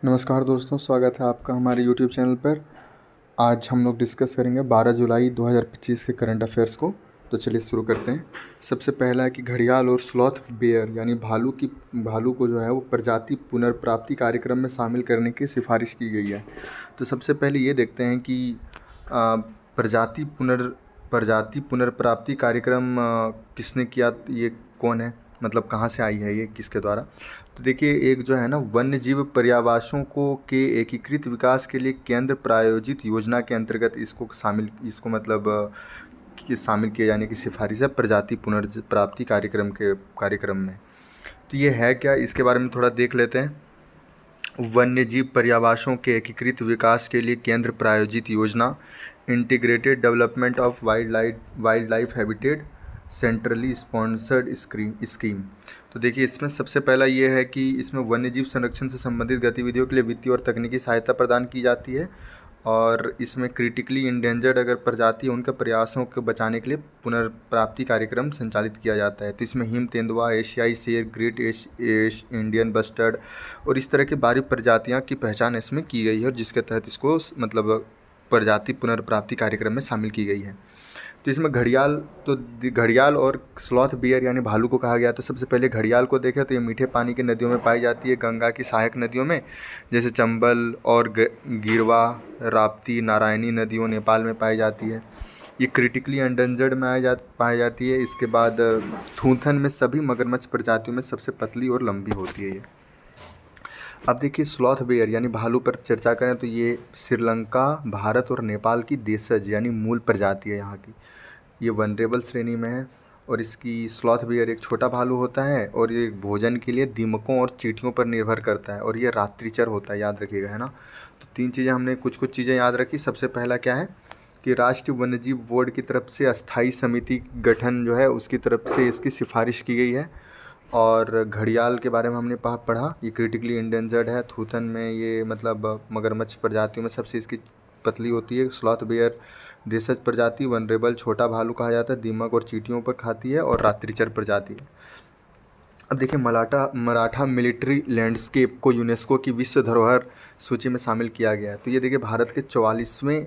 नमस्कार दोस्तों, स्वागत है आपका हमारे YouTube चैनल पर। आज हम लोग डिस्कस करेंगे 12 जुलाई 2025 के करंट अफेयर्स को। तो चलिए शुरू करते हैं। सबसे पहला है कि घड़ियाल और स्लॉथ बेयर यानी भालू को जो है वो प्रजाति पुनर्प्राप्ति कार्यक्रम में शामिल करने की सिफारिश की गई है। तो सबसे पहले ये देखते हैं कि प्रजाति पुनर्प्राप्ति कार्यक्रम किसने किया, ये कौन है, मतलब कहाँ से आई है, ये किसके द्वारा। तो देखिए, एक जो है ना वन्य जीव पर्यावासों के एकीकृत विकास के लिए केंद्र प्रायोजित योजना के अंतर्गत इसको शामिल किए जाने की सिफारिश है प्रजाति पुनर्प्राप्ति कार्यक्रम में। तो ये है क्या, इसके बारे में थोड़ा देख लेते हैं। वन्य जीव पर्यावासों के एकीकृत विकास के लिए केंद्र प्रायोजित योजना, integrated development of wild life habitat, centrally sponsored scheme. तो देखिए, इसमें सबसे पहला ये है कि इसमें वन्यजीव संरक्षण से संबंधित गतिविधियों के लिए वित्तीय और तकनीकी सहायता प्रदान की जाती है। और इसमें क्रिटिकली इंडेंजर्ड अगर प्रजाति है उनके प्रयासों को बचाने के लिए पुनर्प्राप्ति कार्यक्रम संचालित किया जाता है। तो इसमें हिम तेंदुआ, एशियाई शेर, ग्रेट इंडियन बस्टर्ड और इस तरह की बारी प्रजातियाँ की पहचान इसमें की गई है, और जिसके तहत इसको प्रजाति पुनर्प्राप्ति कार्यक्रम में शामिल की गई है। तो इसमें घड़ियाल और स्लॉथ बियर यानी भालू को कहा गया। तो सबसे पहले घड़ियाल को देखें तो ये मीठे पानी की नदियों में पाई जाती है, गंगा की सहायक नदियों में जैसे चंबल और गिरवा, राप्ती, नारायणी नदियों नेपाल में पाई जाती है। ये क्रिटिकली एंडेंजर्ड में पाई जाती है। इसके बाद थूथन में सभी मगरमच्छ प्रजातियों में सबसे पतली और लंबी होती है ये। अब देखिए, स्लॉथ बेयर यानी भालू पर चर्चा करें तो ये श्रीलंका, भारत और नेपाल की देशज यानी मूल प्रजाति है यहाँ की। ये वनरेबल श्रेणी में है। और इसकी स्लॉथ बेयर एक छोटा भालू होता है और ये भोजन के लिए दीमकों और चींटियों पर निर्भर करता है, और ये रात्रिचर होता है, याद रखिएगा, है ना। तो तीन चीज़ें हमने कुछ चीज़ें याद रखी। सबसे पहला क्या है कि राष्ट्रीय वन्यजीव बोर्ड की तरफ से अस्थायी समिति गठन जो है उसकी तरफ से इसकी सिफारिश की गई है। और घड़ियाल के बारे में हमने पढ़ा, ये क्रिटिकली इंडेंजर्ड है। थूथन में ये मगरमच्छ प्रजातियों में सबसे इसकी पतली होती है। स्लॉथ बेयर देशज प्रजाति, वनरेबल छोटा भालू कहा जाता है, दीमक और चींटियों पर खाती है और रात्रिचर प्रजाति है। अब देखिए, मराठा मिलिट्री लैंडस्केप को यूनेस्को की विश्व धरोहर सूची में शामिल किया गया है। तो ये देखिए, भारत के 44वें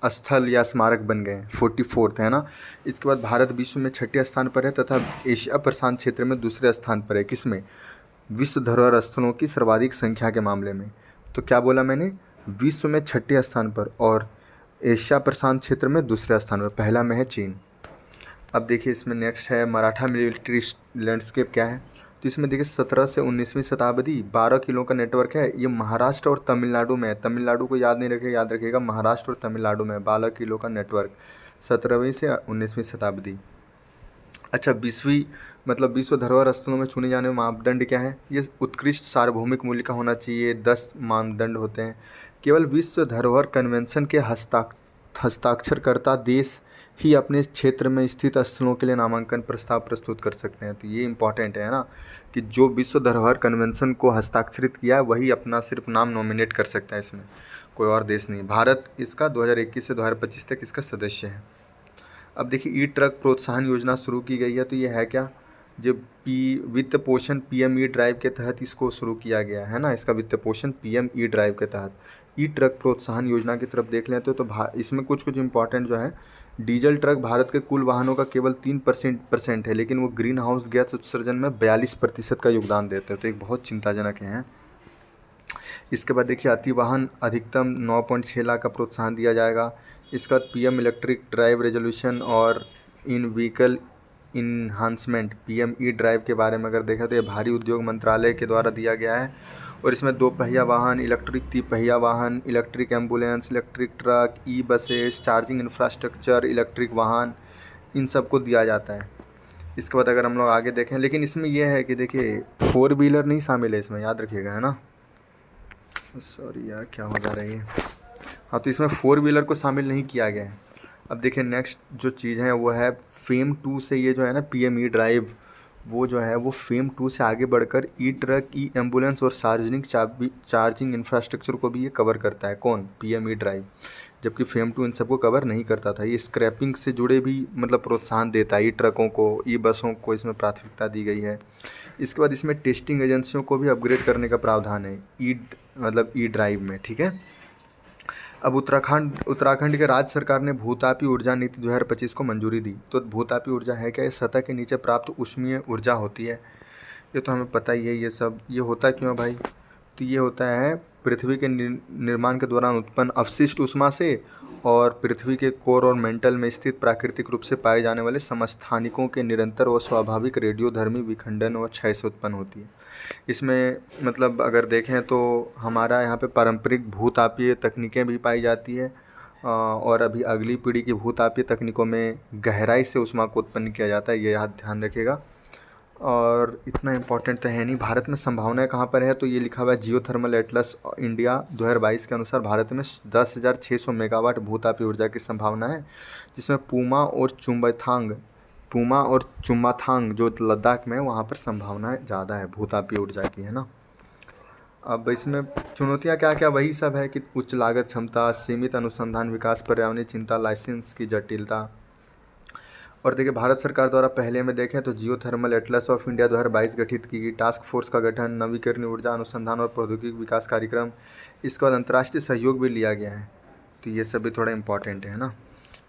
स्थल या स्मारक बन गए हैं, 44th है ना। इसके बाद भारत विश्व में 6ठे स्थान पर है तथा एशिया प्रशांत क्षेत्र में दूसरे स्थान पर है। किसमें? विश्व धरोहर स्थलों की सर्वाधिक संख्या के मामले में। तो क्या बोला मैंने? विश्व में 6ठे स्थान पर और एशिया प्रशांत क्षेत्र में दूसरे स्थान पर। पहला में है चीन। अब देखिए, इसमें नेक्स्ट है मराठा मिलिट्री लैंडस्केप क्या है। तो इसमें देखिए, 17 से 19वीं शताब्दी 12 किलो का नेटवर्क है। ये महाराष्ट्र और तमिलनाडु में है। तमिलनाडु को याद नहीं रखिएगा, याद रखिएगा महाराष्ट्र और तमिलनाडु में 12 किलो का नेटवर्क, 17वीं से 19वीं शताब्दी। अच्छा, विश्व धरोहर स्थलों में चुने जाने में मापदंड क्या है? ये उत्कृष्ट सार्वभौमिक मूल्य का होना चाहिए। 10 मानदंड होते हैं। केवल विश्व धरोहर कन्वेंशन के हस्ताक्षरकर्ता देश ही अपने क्षेत्र में स्थित स्थलों के लिए नामांकन प्रस्ताव प्रस्तुत कर सकते हैं। तो ये इम्पॉर्टेंट है ना, कि जो विश्व धरोहर कन्वेंशन को हस्ताक्षरित किया है वही अपना सिर्फ नाम नॉमिनेट कर सकता है, इसमें कोई और देश नहीं। भारत इसका 2021 से 2025 तक इसका सदस्य है। अब देखिए, ई ट्रक प्रोत्साहन योजना शुरू की गई है। तो ये है क्या? जब वित्त पोषण पीएम ई ड्राइव के तहत इसको शुरू किया गया है ना, इसका वित्त पोषण पीएम ई ड्राइव के तहत। ई ट्रक प्रोत्साहन योजना की तरफ देख लेते तो इसमें कुछ इंपॉर्टेंट जो है, डीजल ट्रक भारत के कुल वाहनों का केवल 3% है, लेकिन वो ग्रीन हाउस गैस उत्सर्जन में 42% का योगदान देते हैं। तो एक बहुत चिंताजनक है। इसके बाद देखिए, अति वाहन अधिकतम 9.6 लाख का प्रोत्साहन दिया जाएगा। इसका पीएम इलेक्ट्रिक ड्राइव रेजोल्यूशन और in vehicle enhancement PM E drive के बारे में अगर देखा तो ये भारी उद्योग मंत्रालय के द्वारा दिया गया है। और इसमें 2 पहिया वाहन, इलेक्ट्रिक 3 पहिया वाहन, electric ambulance, electric truck, e buses, charging infrastructure, electric वाहन, इन सब को दिया जाता है। इसके बाद अगर हम लोग आगे देखें, लेकिन इसमें यह है कि देखिए 4 व्हीलर नहीं शामिल है इसमें, याद रखिएगा, है ना। सॉरी यार, क्या हो जा रहा है ये। हाँ, तो इसमें 4 व्हीलर को शामिल नहीं किया गया है। अब देखिए, नेक्स्ट जो चीज़ है वो है फेम 2 से ये जो है ना पीएम ई ड्राइव, वो जो है वो फेम 2 से आगे बढ़कर ई ट्रक, ई एम्बुलेंस और सार्वजनिक चार्जिंग इंफ्रास्ट्रक्चर को भी ये कवर करता है। कौन? PM E drive. जबकि फेम 2 इन सबको कवर नहीं करता था। ये स्क्रैपिंग से जुड़े भी प्रोत्साहन देता है। ई ट्रकों को, ई बसों को इसमें प्राथमिकता दी गई है। इसके बाद इसमें टेस्टिंग एजेंसियों को भी अपग्रेड करने का प्रावधान है ई ड्राइव में, ठीक है। अब उत्तराखंड के राज्य सरकार ने भूतापी ऊर्जा नीति 2025 को मंजूरी दी। तो भूतापी ऊर्जा है क्या? ये सतह के नीचे प्राप्त ऊष्मीय ऊर्जा होती है। ये तो हमें पता ही है। ये होता क्यों है भाई? तो ये होता है पृथ्वी के निर्माण के दौरान उत्पन्न अवशिष्ट ऊष्मा से और पृथ्वी के कोर और मेंटल में स्थित प्राकृतिक रूप से पाए जाने वाले समस्थानिकों के निरंतर व स्वाभाविक रेडियोधर्मी विखंडन व क्षय से उत्पन्न होती है। इसमें मतलब अगर देखें तो हमारा यहाँ पे पारंपरिक भूतापीय तकनीकें भी पाई जाती है और अभी अगली पीढ़ी की भूतापीय तकनीकों में गहराई से ऊष्मा को उत्पन्न किया जाता है, ये याद ध्यान रखिएगा। और इतना इम्पोर्टेंट तो है नहीं। भारत में संभावनाएं कहाँ पर है? तो ये लिखा हुआ है जियोथर्मल एटलस इंडिया 2022 के अनुसार भारत में 10,600 मेगावाट भूतापीय ऊर्जा की संभावना है, जिसमें पूमा और चुम्बाथांग जो लद्दाख में है वहाँ पर संभावनाएं ज़्यादा है भूतापीय ऊर्जा की, है ना। अब इसमें चुनौतियाँ क्या क्या? वही सब है कि उच्च लागत क्षमता, सीमित अनुसंधान विकास, पर्यावरणीय चिंता, लाइसेंस की जटिलता। और देखिए भारत सरकार द्वारा पहले में देखें तो जियोथर्मल एटलस ऑफ इंडिया 2022 गठित की गई, टास्क फोर्स का गठन, नवीकरणीय ऊर्जा अनुसंधान और प्रौद्योगिकी विकास कार्यक्रम, इसके बाद अंतर्राष्ट्रीय सहयोग भी लिया गया है। तो ये सब भी थोड़ा इम्पॉर्टेंट है ना।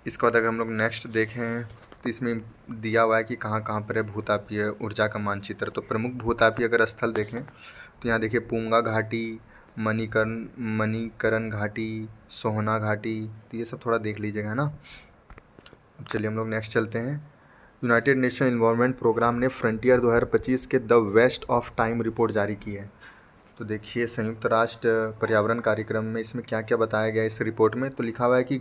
इसके बाद अगर हम लोग नेक्स्ट देखें तो इसमें दिया हुआ है कि कहाँ कहाँ पर है भूतापीय ऊर्जा का मानचित्र। तो प्रमुख भूतापीय अगर स्थल देखें तो यहाँ देखिए पुंगा घाटी, मणिकरण घाटी, सोहना घाटी, तो ये सब थोड़ा देख लीजिएगा, है ना। अब चलिए हम लोग नेक्स्ट चलते हैं। यूनाइटेड नेशन इन्वायरमेंट प्रोग्राम ने फ्रंटियर 2025 के the waste of time report जारी की है। तो देखिए संयुक्त राष्ट्र पर्यावरण कार्यक्रम में इसमें क्या क्या बताया गया है इस रिपोर्ट में। तो लिखा हुआ है कि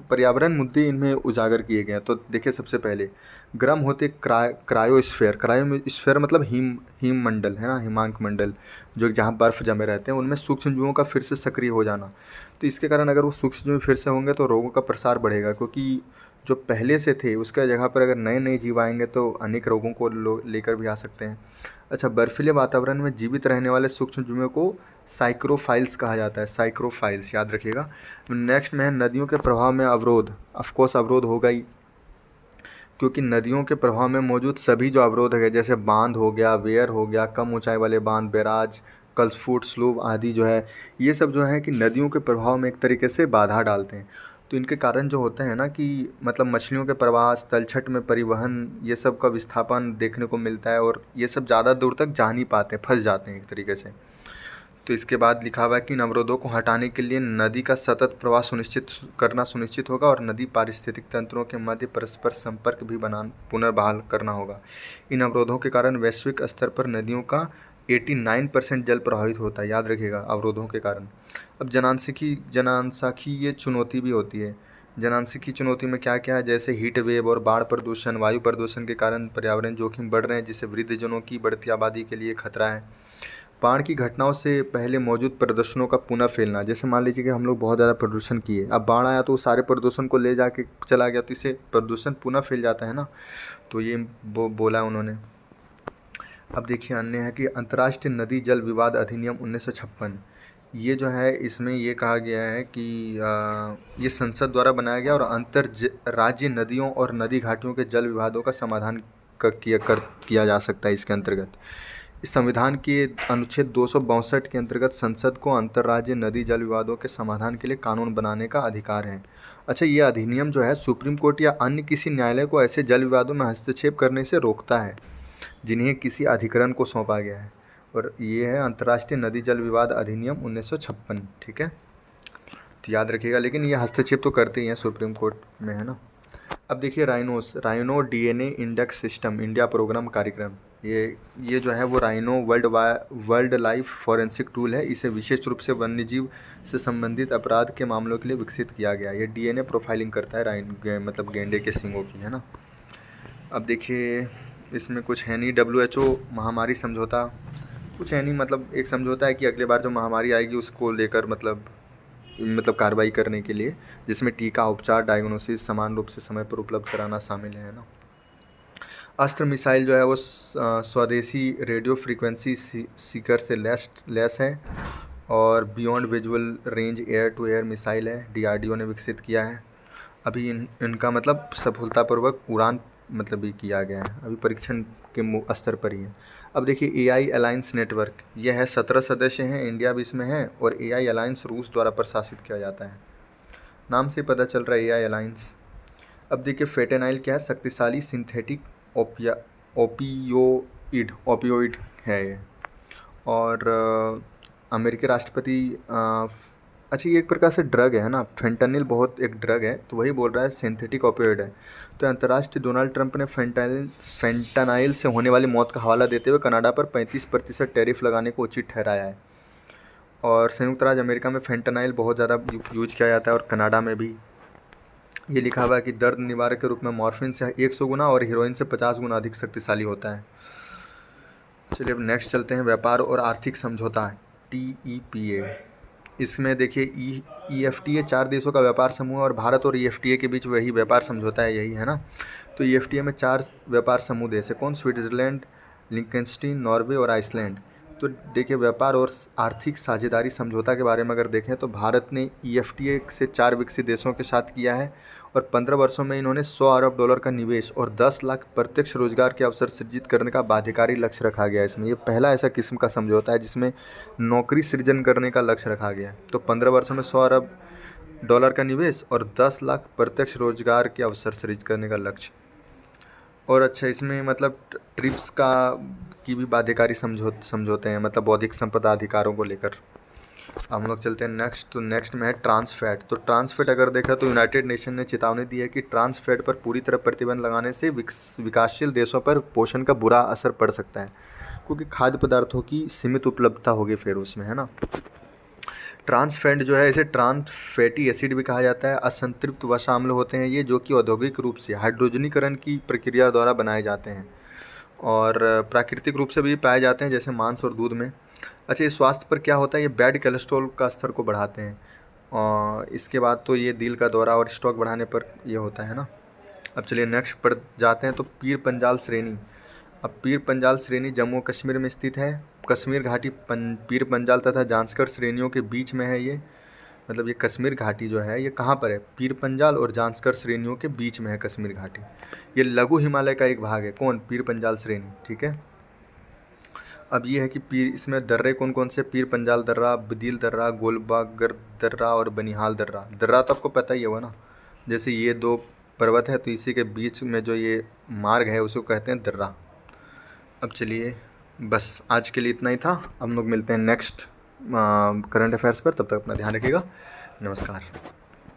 पर्यावरण मुद्दे इनमें उजागर किए गए हैं। तो देखिए सबसे पहले गर्म होते क्रायोस्फीयर मतलब हिम मंडल, है ना, हिमांक मंडल, जो जहाँ बर्फ़ जमे रहते हैं, उनमें सूक्ष्म जीवों का फिर से सक्रिय हो जाना। तो इसके कारण अगर वो सूक्ष्म जीव फिर से होंगे तो रोगों का प्रसार बढ़ेगा, क्योंकि जो पहले से थे उसका जगह पर अगर नए नए जीव आएंगे तो अनेक रोगों को लेकर भी आ सकते हैं। अच्छा, बर्फीले वातावरण में जीवित रहने वाले सूक्ष्म जीवों को साइक्रोफाइल्स कहा जाता है। साइक्रोफाइल्स याद रखिएगा। नेक्स्ट में है नदियों के प्रवाह में अवरोध। ऑफकोर्स अवरोध होगा ही, क्योंकि नदियों के प्रवाह में मौजूद सभी जो अवरोध है, जैसे बांध हो गया, वेयर हो गया, कम ऊंचाई वाले बांध, बैराज, कल्सफुट, स्लूप आदि जो है, ये सब जो है कि नदियों के प्रवाह में एक तरीके से बाधा डालते हैं। तो इनके कारण जो होता है ना कि मतलब मछलियों के प्रवास, तलछट में परिवहन, ये सब का विस्थापन देखने को मिलता है और ये सब ज़्यादा दूर तक जा नहीं पाते, फंस जाते हैं एक तरीके से। तो इसके बाद लिखा हुआ है कि इन अवरोधों को हटाने के लिए नदी का सतत प्रवाह सुनिश्चित होगा और नदी पारिस्थितिक तंत्रों के मध्य परस्पर संपर्क भी पुनर्बहाल करना होगा। इन अवरोधों के कारण वैश्विक स्तर पर नदियों का 89% जल प्रभावित होता है, याद रखिएगा, अवरोधों के कारण। अब जनसांख्यिकीय चुनौती भी होती है। जनसांख्यिकीय चुनौती में क्या क्या है? जैसे हीट वेव और बाढ़ प्रदूषण, वायु प्रदूषण के कारण पर्यावरण जोखिम बढ़ रहे हैं, जिससे वृद्धजनों की बढ़ती आबादी के लिए खतरा है। बाढ़ की घटनाओं से पहले मौजूद प्रदूषणों का पुनः फैलना, जैसे मान लीजिए कि हम लोग बहुत ज़्यादा प्रदूषण किए, अब बाढ़ आया तो वो सारे प्रदूषण को ले जाके चला गया, तो इससे प्रदूषण पुनः फैल जाता है ना। तो ये बोला है उन्होंने। अब देखिए अन्य है कि अंतर्राष्ट्रीय नदी जल विवाद अधिनियम 1956, ये जो है इसमें ये कहा गया है कि ये संसद द्वारा बनाया गया और राज्य नदियों और नदी घाटियों के जल विवादों का समाधान किया जा सकता है इसके अंतर्गत। इस संविधान के अनुच्छेद 262 के अंतर्गत संसद को अंतर्राज्यीय नदी जल विवादों के समाधान के लिए कानून बनाने का अधिकार है। अच्छा, ये अधिनियम जो है सुप्रीम कोर्ट या अन्य किसी न्यायालय को ऐसे जल विवादों में हस्तक्षेप करने से रोकता है जिन्हें किसी अधिकरण को सौंपा गया है। और ये है अंतर्राष्ट्रीय नदी जल विवाद अधिनियम 1956, ठीक है। तो याद रखिएगा, लेकिन ये हस्तक्षेप तो करते ही हैं सुप्रीम कोर्ट में, है ना। अब देखिए rhino DNA index system India programme कार्यक्रम, ये जो है वो rhino world life forensic tool है। इसे विशेष रूप से वन्यजीव से संबंधित अपराध के मामलों के लिए विकसित किया गया। ये डीएनए प्रोफाइलिंग करता है मतलब गेंडे के सींगों की, है ना। अब देखिए इसमें कुछ है नहीं। WHO महामारी समझौता कुछ है नहीं, मतलब एक समझौता है कि अगले बार जो महामारी आएगी उसको लेकर मतलब कार्रवाई करने के लिए, जिसमें टीका, उपचार, डायग्नोसिस समान रूप से समय पर उपलब्ध कराना शामिल है ना। अस्त्र मिसाइल जो है वो स्वदेशी रेडियो फ्रीक्वेंसी सीकर से लेस है और beyond visual range air to air missile है, DRDO ने विकसित किया है। अभी इनका मतलब सफलतापूर्वक उड़ान मतलब ये किया गया है, अभी परीक्षण के स्तर पर ही है। अब देखिए एआई अलायंस नेटवर्क, ये है 17 सदस्य हैं, इंडिया भी इसमें है, और एआई अलायंस रूस द्वारा प्रशासित किया जाता है, नाम से पता चल रहा है एआई अलायंस। अब देखिए फेटेनाइल क्या है, शक्तिशाली सिंथेटिक ओपियोइड है ये। और अमेरिकी राष्ट्रपति अच्छा ये एक प्रकार से ड्रग है ना, फेंटानिल बहुत एक ड्रग है, तो वही बोल रहा है सिंथेटिक ओपियोइड है। तो अंतर्राष्ट्रीय डोनाल्ड ट्रंप ने फेंटानाइल से होने वाली मौत का हवाला देते हुए कनाडा पर 35% टैरिफ लगाने को उचित ठहराया है। और संयुक्त राज्य अमेरिका में फेंटानाइल बहुत ज़्यादा यूज किया जाता है, और कनाडा में भी। ये लिखा हुआ है कि दर्द निवारक के रूप में मॉर्फिन से 100 गुना और हीरोइन से 50 गुना अधिक शक्तिशाली होता है। चलिए अब नेक्स्ट चलते हैं, व्यापार और आर्थिक समझौता, TEPA। इसमें देखिए EFTA 4 देशों का व्यापार समूह है, और भारत और EFTA के बीच वही व्यापार समझौता है, यही है ना। तो EFTA में 4 व्यापार समूह देश है, कौन, स्विट्जरलैंड, लिंकनस्टीन, नॉर्वे और आइसलैंड। तो देखिए व्यापार और आर्थिक साझेदारी समझौता के बारे में अगर देखें तो भारत ने EFTA से 4 विकसित देशों के साथ किया है, और 15 वर्षों में इन्होंने $100 अरब का निवेश और 10 लाख प्रत्यक्ष रोजगार के अवसर सृजित करने का बाध्यकारी लक्ष्य रखा गया है इसमें। ये पहला ऐसा किस्म का समझौता है जिसमें नौकरी सृजन करने का लक्ष्य रखा गया है। तो 15 वर्षों में $100 अरब का निवेश और 10 लाख प्रत्यक्ष रोजगार के अवसर सृजित करने का लक्ष्य। और अच्छा इसमें मतलब ट्रिप्स की भी बाध्यकारी समझौते हैं, मतलब बौद्धिक संपदा अधिकारों को लेकर। हम लोग चलते हैं नेक्स्ट, तो नेक्स्ट में है ट्रांसफैट। तो ट्रांसफैट अगर देखा तो यूनाइटेड नेशन ने चेतावनी दी है कि ट्रांसफैट पर पूरी तरह प्रतिबंध लगाने से विकासशील देशों पर पोषण का बुरा असर पड़ सकता है, क्योंकि खाद्य पदार्थों की सीमित उपलब्धता होगी फिर उसमें, है ना। ट्रांसफैट जो है, इसे ट्रांस फैटी एसिड भी कहा जाता है। असंतृप्त वसा अम्ल होते हैं ये, जो कि औद्योगिक रूप से हाइड्रोजनीकरण की प्रक्रिया द्वारा बनाए जाते हैं, और प्राकृतिक रूप से भी पाए जाते हैं, जैसे मांस और दूध में। अच्छा ये स्वास्थ्य पर क्या होता है, ये बैड कोलेस्ट्रॉल का स्तर को बढ़ाते हैं, और इसके बाद तो ये दिल का दौरा और स्ट्रोक बढ़ाने पर ये होता है ना। अब चलिए नेक्स्ट पर जाते हैं, तो पीर पंजाल श्रेणी। अब पीर पंजाल श्रेणी जम्मू कश्मीर में स्थित है। कश्मीर घाटी पीर पंजाल तथा जांस्कर श्रेणियों के बीच में है ये, मतलब ये कश्मीर घाटी जो है ये कहाँ पर है, पीर पंजाल और जांस्कर श्रेणियों के बीच में है कश्मीर घाटी। ये लघु हिमालय का एक भाग है, कौन, पीर पंजाल श्रेणी, ठीक है। अब ये है कि पीर, इसमें दर्रे कौन कौन से, पीर पंजाल दर्रा, बदील दर्रा, गोलबागर दर्रा और बनिहाल दर्रा। दर्रा तो आपको पता ही होगा ना, जैसे ये 2 पर्वत है तो इसी के बीच में जो ये मार्ग है उसको कहते हैं दर्रा। अब चलिए बस आज के लिए इतना ही था, हम लोग मिलते हैं नेक्स्ट करंट अफेयर्स पर, तब तक अपना ध्यान रखिएगा, नमस्कार।